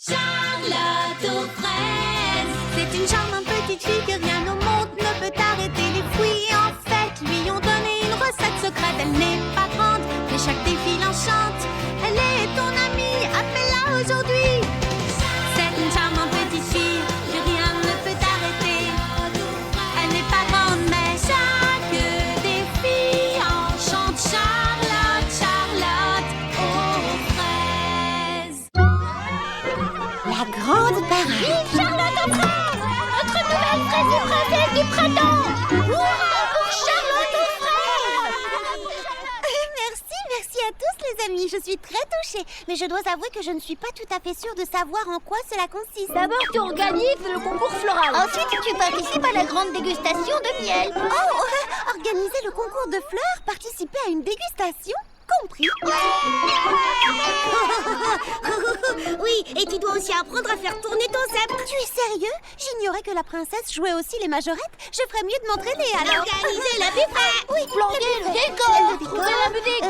Charlotte aux fraises. C'est une charmante petite fille que rien au monde ne peut arrêter. Les fruits en fait lui ont donné une recette secrète. Elle n'est pas grande, mais chaque défi l'enchante. Elle est ton amie, appelle-la aujourd'hui. C'est une charmante petite fille que rien ne peut arrêter. Elle n'est pas grande, mais chaque défi enchante. Charlotte, Charlotte aux fraises. La grande parade. Vive Charlotte aux fraises, notre nouvelle fraise et princesse du printemps. Hurrah pour Charlotte aux fraises. Merci à tous les amis, je suis très touchée. Mais je dois avouer que je ne suis pas tout à fait sûre de savoir en quoi cela consiste. D'abord, tu organises le concours floral. Ensuite, tu participes à la grande dégustation de miel. Oh, organiser le concours de fleurs, participer à une dégustation, compris. Oui, et tu dois aussi apprendre à faire tourner ton sceptre. Tu es sérieux? J'ignorais que la princesse jouait aussi les majorettes. Je ferais mieux de m'entraîner alors. Organiser la buffet. Oui, Planter le décor. Trouver la musique.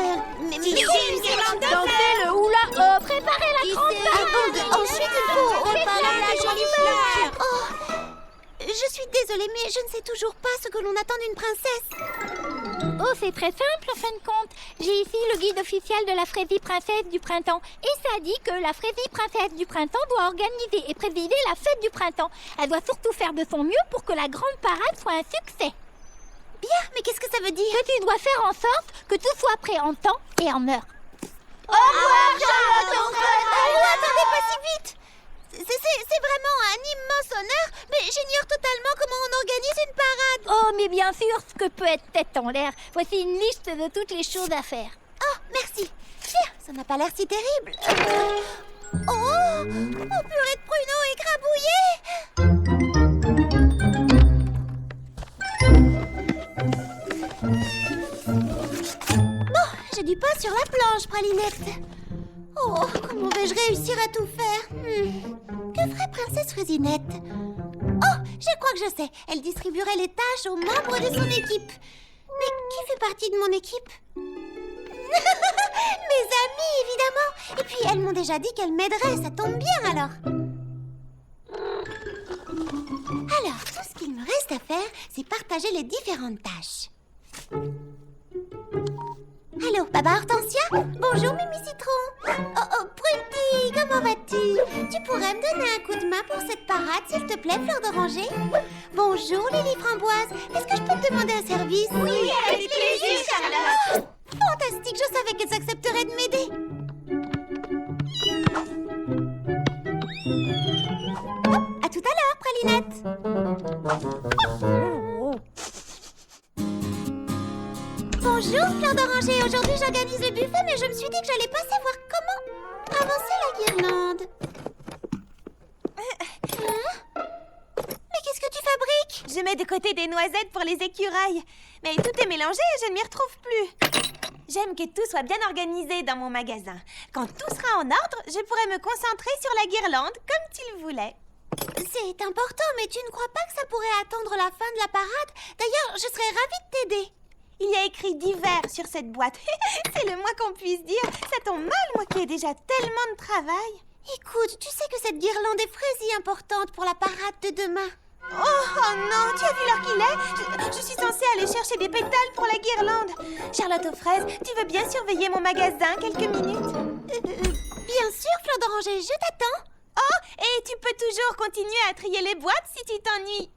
Tisser une guirlande de fleurs. Danser le hula-hoop. Préparer la trempe. Ensuite, il faut préparer la jolie fleur. Oh, je suis désolée, mais je ne sais toujours pas ce que l'on attend d'une princesse. Oh, c'est très simple en fin de compte. J'ai ici le guide officiel de la fraisie princesse du printemps. Et ça dit que la fraisie princesse du printemps doit organiser et présider la fête du printemps. Elle doit surtout faire de son mieux pour que la grande parade soit un succès. Bien, mais qu'est-ce que ça veut dire? Que tu dois faire en sorte que tout soit prêt en temps et en heure. Au revoir, Charlotte aux fraises. Oh, attendez, pas si vite. C'est vraiment un immense honneur, mais j'ignore totalement comment on organise une parade. Oh, mais bien sûr, ce que peut être tête en l'air. Voici une liste de toutes les choses à faire. Oh, merci. Tiens, ça n'a pas l'air si terrible. Oh, purée de pruneaux écrabouillés. Bon, j'ai du pain sur la planche, Pralinette. Oh, comment vais-je réussir à tout faire? Que ferait Princesse Fraisinette? Oh, je crois que je sais. Elle distribuerait les tâches aux membres de son équipe. Mais qui fait partie de mon équipe? Mes amis, évidemment. Et puis, elles m'ont déjà dit qu'elles m'aideraient. Ça tombe bien, alors. Alors, tout ce qu'il me reste à faire, c'est partager les différentes tâches. Allô, Baba Hortensia? Bonjour, Mimi Citron. Oh, Prunty, comment vas-tu? Tu pourrais me donner un coup de main pour cette parade, s'il te plaît, Fleur d'Oranger? Bonjour, Lily Framboise. Est-ce que je peux te demander un service? Oui, avec plaisir, Charlotte. Fantastique, je savais qu'elles accepteraient de m'aider. Hop, à tout à l'heure, Pralinette. Bonjour, Fleur d'Oranger. Aujourd'hui, j'organise le buffet, mais je me suis dit que j'allais pas savoir comment avancer la guirlande. Mais qu'est-ce que tu fabriques? Je mets de côté des noisettes pour les écureuils. Mais tout est mélangé et je ne m'y retrouve plus. J'aime que tout soit bien organisé dans mon magasin. Quand tout sera en ordre, je pourrai me concentrer sur la guirlande comme tu le voulais. C'est important, mais tu ne crois pas que ça pourrait attendre la fin de la parade? D'ailleurs, je serais ravie de t'aider. Il y a écrit d'hiver sur cette boîte. C'est le moins qu'on puisse dire. Ça tombe mal, moi qui ai déjà tellement de travail. Écoute, tu sais que cette guirlande est fraisie importante pour la parade de demain. Oh non, tu as vu l'heure qu'il est? Je suis censée aller chercher des pétales pour la guirlande. Charlotte aux fraises, tu veux bien surveiller mon magasin quelques minutes? Bien sûr, Fleur d'Oranger, je t'attends. Oh, et tu peux toujours continuer à trier les boîtes si tu t'ennuies.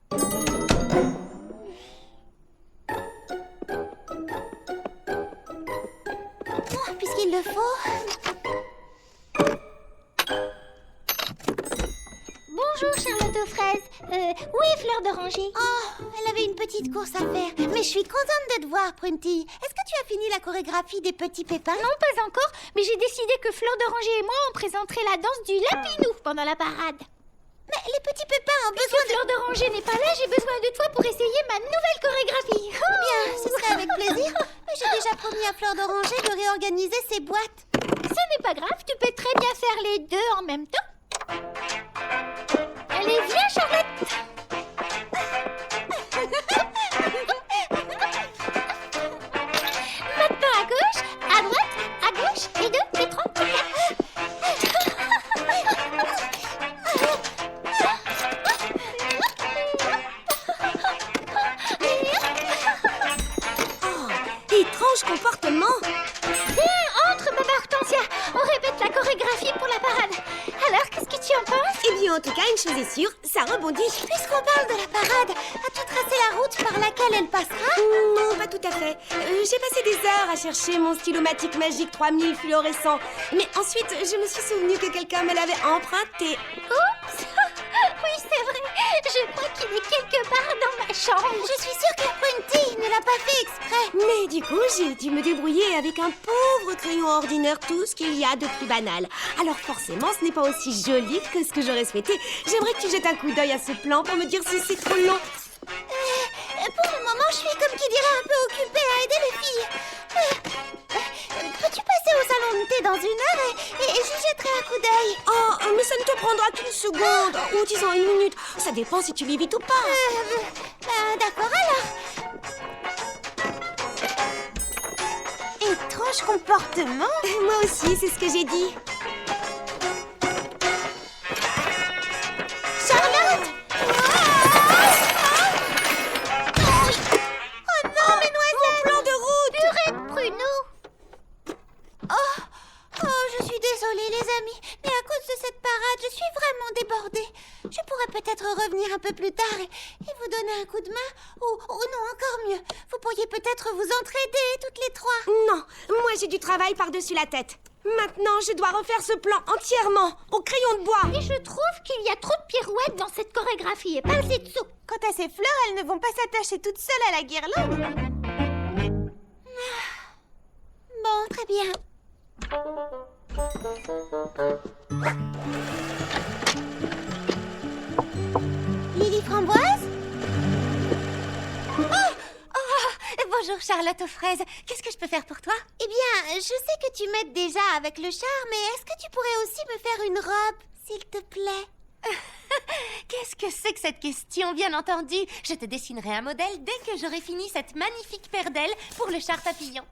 Oh, puisqu'il le faut. Bonjour, Charlotte aux fraises. Où est Fleur d'Oranger? Oh, elle avait une petite course à faire. Mais je suis contente de te voir, Prunty. Est-ce que tu as fini la chorégraphie des petits pépins? Non, pas encore, mais j'ai décidé que Fleur d'Oranger et moi, on présenterait la danse du lapinou pendant la parade. Mais les petits pépins ont Puisque besoin de... Fleur d'Oranger n'est pas là, j'ai besoin de toi pour essayer ma nouvelle chorégraphie. Bien, ce serait avec plaisir. Mais j'ai déjà promis à Fleur d'Oranger de réorganiser ses boîtes. Ce n'est pas grave, tu peux très bien faire les deux en même temps. Allez, viens, Charlotte. Maintenant à gauche, à droite, à gauche, et 2, et 3, et 4. en tout cas, une chose est sûre, ça rebondit. Puisqu'on parle de la parade, as-tu tracé la route par laquelle elle passera? Non, pas tout à fait. J'ai passé des heures à chercher mon stylomatique magique 3000 fluorescent. Mais ensuite, je me suis souvenu que quelqu'un me l'avait emprunté. Oups! Oui, c'est vrai. Je crois qu'il est quelque part dans ma chambre. Je suis sûre que Pointy ne l'a pas fait exprès. Mais du coup, j'ai dû me débrouiller avec un pauvre crayon ordinaire, tout ce qu'il y a de plus banal. Alors forcément, ce n'est pas aussi joli que ce que j'aurais souhaité. J'aimerais que tu jettes un coup d'œil à ce plan pour me dire si c'est trop long. Pour le moment, je suis comme qui dirait un peu occupée à aider les filles. Peux-tu passer au salon de thé dans 1 heure et j'y jetterai un coup d'œil? Oh, mais ça ne te prendra qu'une seconde, ou disons 1 minute. Ça dépend si tu vis vite ou pas. D'accord alors. Étrange comportement. Moi aussi, c'est ce que j'ai dit. Charlotte! Oh non, mes noisettes! Plan de route! Purée de pruneaux. Oh, je suis désolée les amis, mais à cause de cette parade, je suis vraiment débordée. Je pourrais peut-être revenir un peu plus tard et vous donner un coup de main, ou non, encore mieux, vous pourriez peut-être vous entraider toutes les 3. Non, moi j'ai du travail par-dessus la tête. Maintenant, je dois refaire ce plan entièrement, au crayon de bois. Et je trouve qu'il y a trop de pirouettes dans cette chorégraphie et pas assez de sauts. Quant à ces fleurs, elles ne vont pas s'attacher toutes seules à la guirlande. Bon, très bien. Lily Framboise? Bonjour Charlotte aux fraises. Qu'est-ce que je peux faire pour toi? Eh bien, je sais que tu m'aides déjà avec le char, mais est-ce que tu pourrais aussi me faire une robe, s'il te plaît? Qu'est-ce que c'est que cette question? Bien entendu, je te dessinerai un modèle dès que j'aurai fini cette magnifique paire d'ailes pour le char papillon.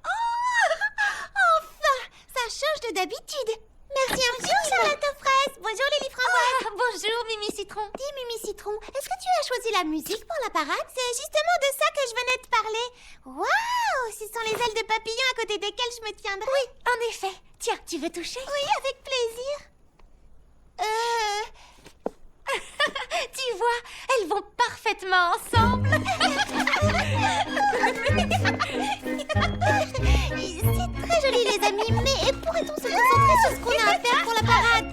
Enfin, ça change de d'habitude. Merci infiniment. Bonjour Charlotte aux fraises. Bonjour Lily Framboise. Bonjour Mimi Citron. Dis Mimi Citron, est-ce que tu as choisi la musique pour la parade? C'est justement de ça que je venais te parler. Waouh, ce sont les ailes de papillon à côté desquelles je me tiendrai. Oui, en effet. Tiens, tu veux toucher? Oui, avec plaisir. Tu vois, elles vont parfaitement ensemble. C'est très joli les amis, mais pourrait-on se concentrer sur ce qu'on a à faire pour la parade?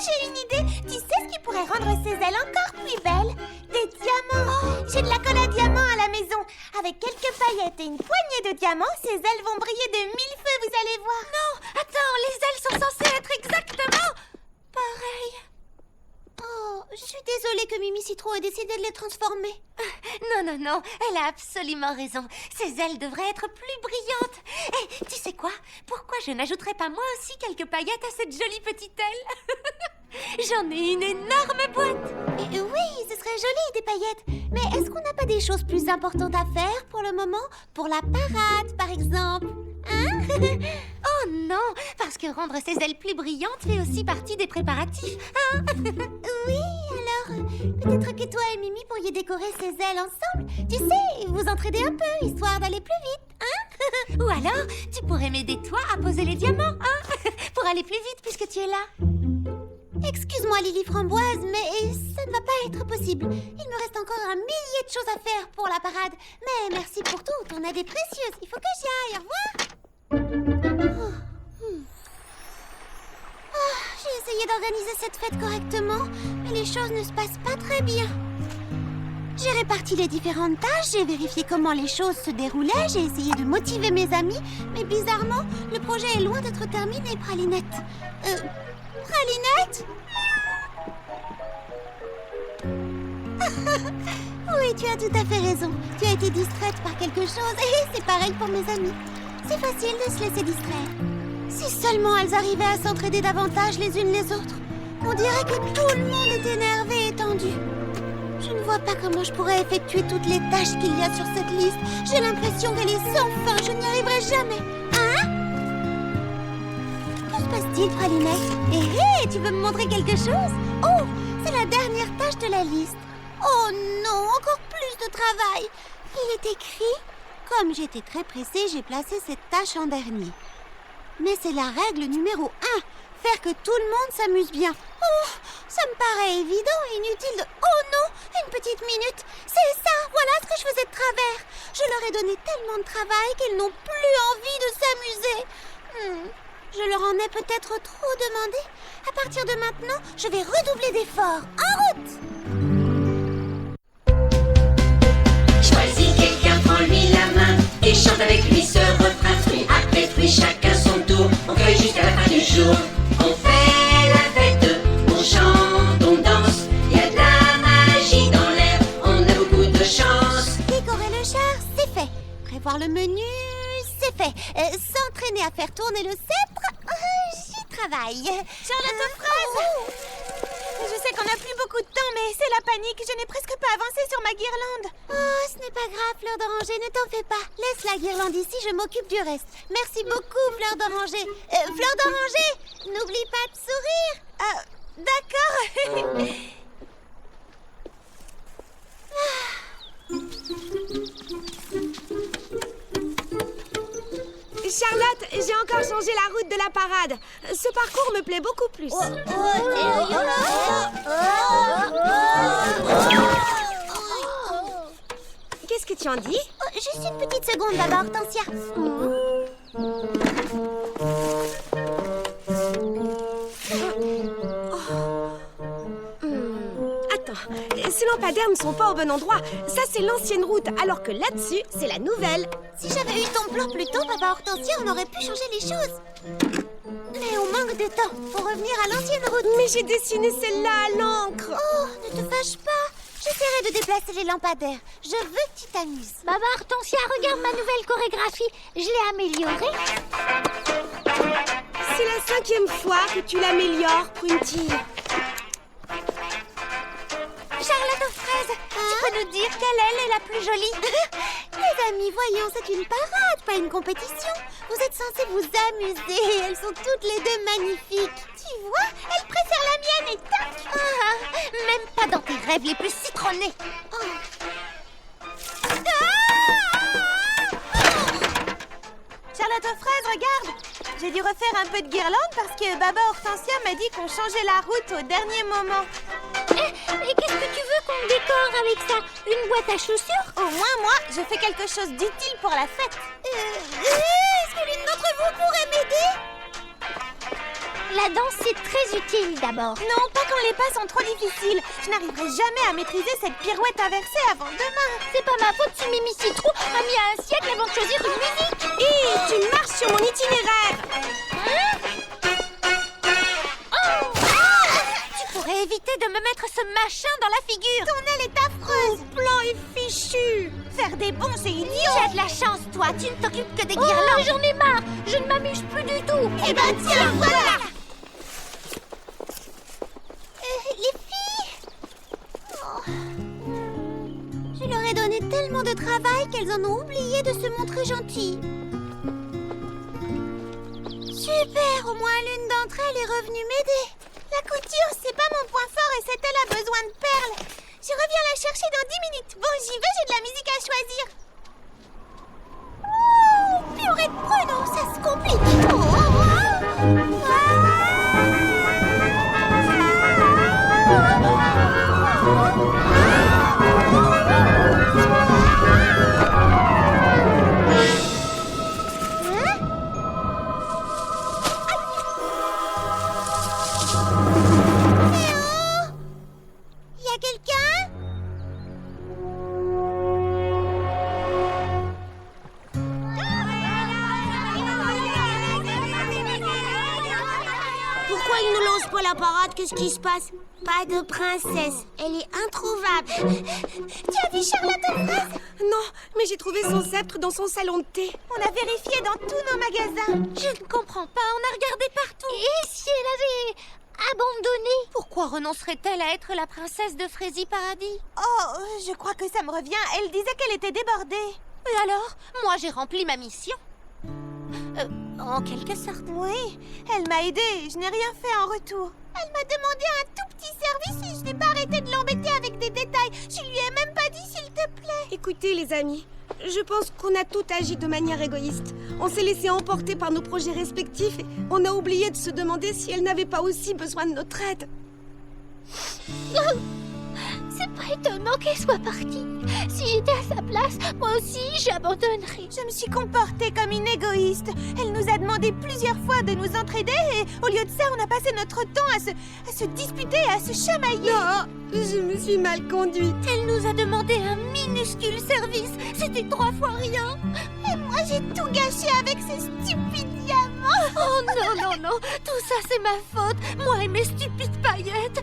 J'ai une idée. Tu sais ce qui pourrait rendre ces ailes encore plus belles? Des diamants. J'ai de la colle à diamants à la maison. Avec quelques paillettes et une poignée de diamants, ces ailes vont briller de 1000 feux, vous allez voir. Non, attends, les ailes sont censées être exactement pareilles. Oh, je suis désolée que Mimi Citron ait décidé de les transformer. Non, elle a absolument raison. Ces ailes devraient être plus brillantes. Et tu sais quoi? Pourquoi je n'ajouterais pas moi aussi quelques paillettes à cette jolie petite aile? J'en ai une énorme boîte. Oui, ce serait joli des paillettes. Mais est-ce qu'on n'a pas des choses plus importantes à faire pour le moment? Pour la parade, par exemple? Hein? Oh non, parce que rendre ces ailes plus brillantes fait aussi partie des préparatifs. Hein? Oui, alors, peut-être que toi et Mimi pourriez décorer ces ailes ensemble. Tu sais, vous entraider un peu, histoire d'aller plus vite, hein? Ou alors, tu pourrais m'aider toi à poser les diamants, hein? Pour aller plus vite puisque tu es là. Excuse-moi Lily Framboise, mais ça ne va pas être possible. Il me reste encore un millier de choses à faire pour la parade. Mais merci pour tout, ton aide est précieuse. Il faut que j'y aille, au revoir. J'ai essayé d'organiser cette fête correctement, mais les choses ne se passent pas très bien. J'ai réparti les différentes tâches, j'ai vérifié comment les choses se déroulaient, j'ai essayé de motiver mes amis, mais bizarrement, le projet est loin d'être terminé, Pralinette. Pralinette? Oui, tu as tout à fait raison. Tu as été distraite par quelque chose et c'est pareil pour mes amis. C'est facile de se laisser distraire. Si seulement elles arrivaient à s'entraider davantage les unes les autres. On dirait que tout le monde est énervé et tendu. Je ne vois pas comment je pourrais effectuer toutes les tâches qu'il y a sur cette liste. J'ai l'impression qu'elle est sans fin. Je n'y arriverai jamais. Hein? Que se passe-t-il, Pralinette? Hé, tu veux me montrer quelque chose? Oh, c'est la dernière tâche de la liste. Oh non, encore plus de travail. Il est écrit: comme j'étais très pressée, j'ai placé cette tâche en dernier. Mais c'est la règle numéro 1. Faire que tout le monde s'amuse bien. Oh, Ça me paraît évident et inutile de... Oh non, une petite minute. C'est ça, voilà ce que je faisais de travers. Je leur ai donné tellement de travail qu'ils n'ont plus envie de s'amuser. Je leur en ai peut-être trop demandé. À partir de maintenant, je vais redoubler d'efforts. En route! Choisis quelqu'un, prends-lui la main et chante avec lui ce refrain. Fruit après fruit, chacun son tour. On cueille jusqu'à la fin du jour. On fait la fête, on chante, on danse. Y a de la magie dans l'air, on a beaucoup de chance. Décorer le char, c'est fait. Prévoir le menu, c'est fait. S'entraîner à faire tourner le sceptre, j'y travaille. Charlotte aux fraises! Je sais qu'on n'a plus beaucoup de temps, mais c'est la panique. Je n'ai presque pas avancé sur ma guirlande. Oh, ce n'est pas grave, Fleur d'Oranger, ne t'en fais pas. Laisse la guirlande ici, je m'occupe du reste. Merci beaucoup, Fleur d'Oranger. Fleur d'Oranger, n'oublie pas de sourire. D'accord. Charlotte, j'ai encore changé la route de la parade. Ce parcours me plaît beaucoup plus. Qu'est-ce que tu en dis? Juste une petite seconde, Baba Hortensia. Attends, ces lampadaires ne sont pas au bon endroit. Ça, c'est l'ancienne route, alors que là-dessus, c'est la nouvelle. Si j'avais eu ton plan plus tôt, Baba Hortensia, on aurait pu changer les choses. Mais on manque de temps pour revenir à l'ancienne route. Mais j'ai dessiné celle-là à l'encre. Oh, ne te fâche pas. J'essaierai de déplacer les lampadaires. Je veux que tu t'amuses. Baba Hortensia, regarde ma nouvelle chorégraphie. Je l'ai améliorée. C'est la 5e fois que tu l'améliores, Prunty. Charlotte aux fraises, tu peux nous dire quelle aile est la plus jolie? Les amis, voyons, c'est une parade, pas une compétition. Vous êtes censés vous amuser. Elles sont toutes les deux magnifiques. Tu vois, elle préfère la mienne et tac. Même pas dans tes rêves les plus citronnés. Charlotte aux fraises, regarde. J'ai dû refaire un peu de guirlande parce que Baba Hortensia m'a dit qu'on changeait la route au dernier moment. Et qu'est-ce que tu veux qu'on décore avec ça? Une boîte à chaussures? Au moins, moi, je fais quelque chose d'utile pour la fête. Est-ce que l'une d'entre vous pourrait m'aider? La danse, c'est très utile d'abord. Non, pas quand les pas sont trop difficiles. Je n'arriverai jamais à maîtriser cette pirouette inversée avant demain. C'est pas ma faute si Mimi Citron a mis un siècle avant de choisir une musique. Hé, tu marches sur mon itinéraire. Tu pourrais éviter de me mettre ce machin dans la figure. Ton aile est affreuse. Mon plan est fichu. Faire des bons, c'est idiot. Tu as de la chance, toi. Tu ne t'occupes que des Oh, guirlandes. j'en ai marre. Je ne m'amuse plus du tout. Eh ben tiens, voilà. Les filles. Je leur ai donné tellement de travail qu'elles en ont oublié de se montrer gentilles. Super, au moins l'une d'entre elles est revenue m'aider. La couture, c'est pas mon point fort et cette aile a besoin de perles. Je reviens la chercher dans 10 minutes. Bon, j'y vais, j'ai de la musique à choisir. Oh, purée de pruneaux, ça se complique. Y a quelqu'un? Pourquoi il ne lance pas la parade? Qu'est-ce qui se passe? Pas de princesse. Elle est introuvable. Tu as vu Charlotte aux fraises? Non, mais j'ai trouvé son sceptre dans son salon de thé. On a vérifié dans tous nos magasins. Je ne comprends pas, on a regardé partout. Et si elle avait abandonné? Pourquoi renoncerait-elle à être la princesse de Frézy Paradis? Oh, je crois que ça me revient. Elle disait qu'elle était débordée. Et alors? Moi, j'ai rempli ma mission. En quelque sorte. Oui, elle m'a aidée. Je n'ai rien fait en retour. Elle m'a demandé un tout petit service et je n'ai pas arrêté de l'embêter avec des détails. Je lui ai même pas dit s'il te plaît. Écoutez, les amis, je pense qu'on a tout agi de manière égoïste. On s'est laissé emporter par nos projets respectifs et on a oublié de se demander si elle n'avait pas aussi besoin de notre aide. C'est pas étonnant qu'elle soit partie. Si j'étais à sa place, moi aussi j'abandonnerais. Je me suis comportée comme une égoïste. Elle nous a demandé plusieurs fois de nous entraider et au lieu de ça, on a passé notre temps à se disputer, à se chamailler. Non, je me suis mal conduite. Elle nous a demandé un minuscule service. C'était 3 fois rien. Et moi, j'ai tout gâché avec ces stupides diamants. Oh non, non, non. Tout ça, c'est ma faute. Moi et mes stupides paillettes.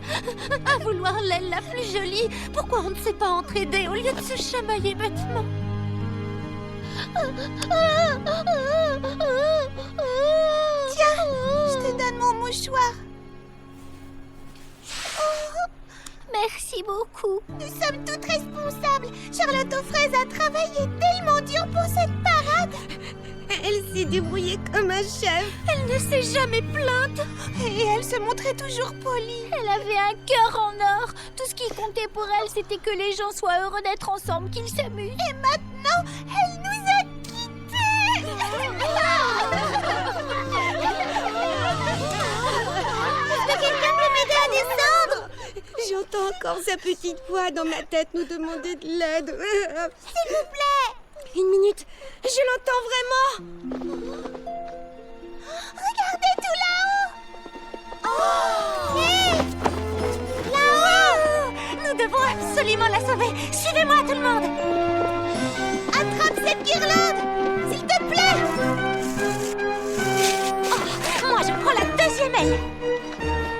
À vouloir l'aile la plus jolie. Pourquoi on ne s'est pas entraidé au lieu de se chamailler bêtement? Tiens, je te donne mon mouchoir. Merci beaucoup. Nous sommes toutes responsables. Charlotte aux fraises a travaillé tellement dur pour cette parade. Elle s'est débrouillée comme un chef. Elle ne s'est jamais plainte. Et elle se montrait toujours polie. Elle avait un cœur en or. Tout ce qui comptait pour elle, c'était que les gens soient heureux d'être ensemble, qu'ils s'amusent. Et maintenant, elle nous a quittés. Est-ce que quelqu'un peut m'aider à descendre? J'entends encore sa petite voix dans ma tête nous demander de l'aide. S'il vous plaît. Une minute, je l'entends vraiment. Regardez tout là-haut. Oh, hey, là-haut. Nous devons absolument la sauver. Suivez-moi, tout le monde. Attrape cette guirlande, s'il te plaît. Oh, moi, je prends la deuxième aile.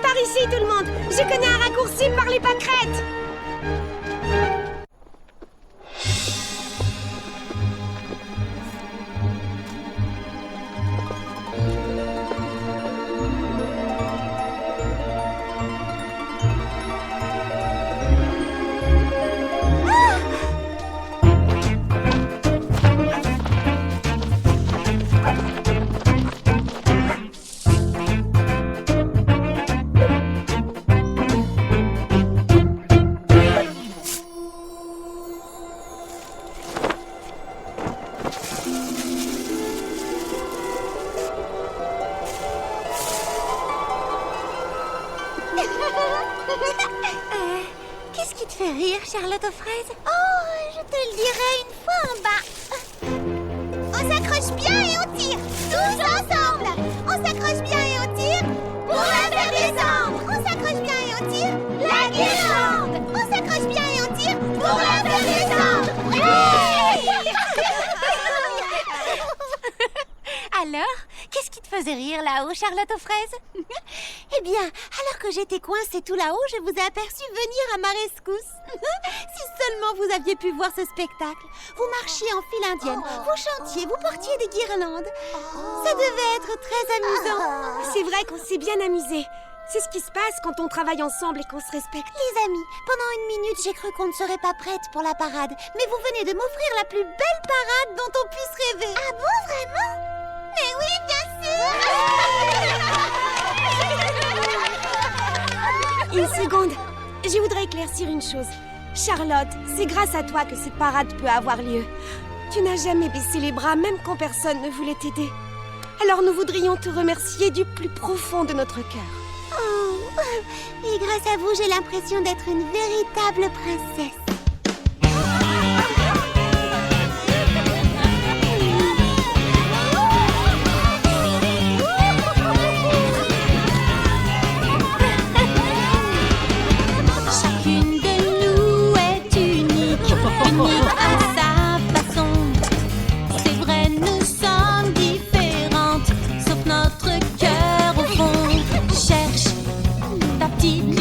Par ici, tout le monde. Je connais un raccourci par les pâquerettes. Qu'est-ce qui te fait rire, Charlotte aux fraises? Oh, je te le dirai une fois en bas. On s'accroche bien et on tire. Tous ensemble. On s'accroche bien et on tire. Pour la faire descendre. On s'accroche bien et on tire. La guirlande. On s'accroche bien et on tire. Pour la faire descendre. Alors, qu'est-ce qui te faisait rire là-haut, Charlotte aux fraises? Eh bien, alors que j'étais coincée tout là-haut, je vous ai aperçu venir à ma rescousse. Si seulement vous aviez pu voir ce spectacle. Vous marchiez en file indienne, vous chantiez, vous portiez des guirlandes. Ça devait être très amusant. C'est vrai qu'on s'est bien amusés. C'est ce qui se passe quand on travaille ensemble et qu'on se respecte. Les amis, pendant une minute, j'ai cru qu'on ne serait pas prête pour la parade. Mais vous venez de m'offrir la plus belle parade dont on puisse rêver. Ah bon, vraiment? Mais oui, bien sûr. Une seconde. Je voudrais éclaircir une chose. Charlotte, c'est grâce à toi que cette parade peut avoir lieu. Tu n'as jamais baissé les bras, même quand personne ne voulait t'aider. Alors nous voudrions te remercier du plus profond de notre cœur. Oh, et grâce à vous, j'ai l'impression d'être une véritable princesse. Chacune de nous est unique, unique à sa façon. C'est vrai, nous sommes différentes, sauf notre cœur au fond. Cherche ta petite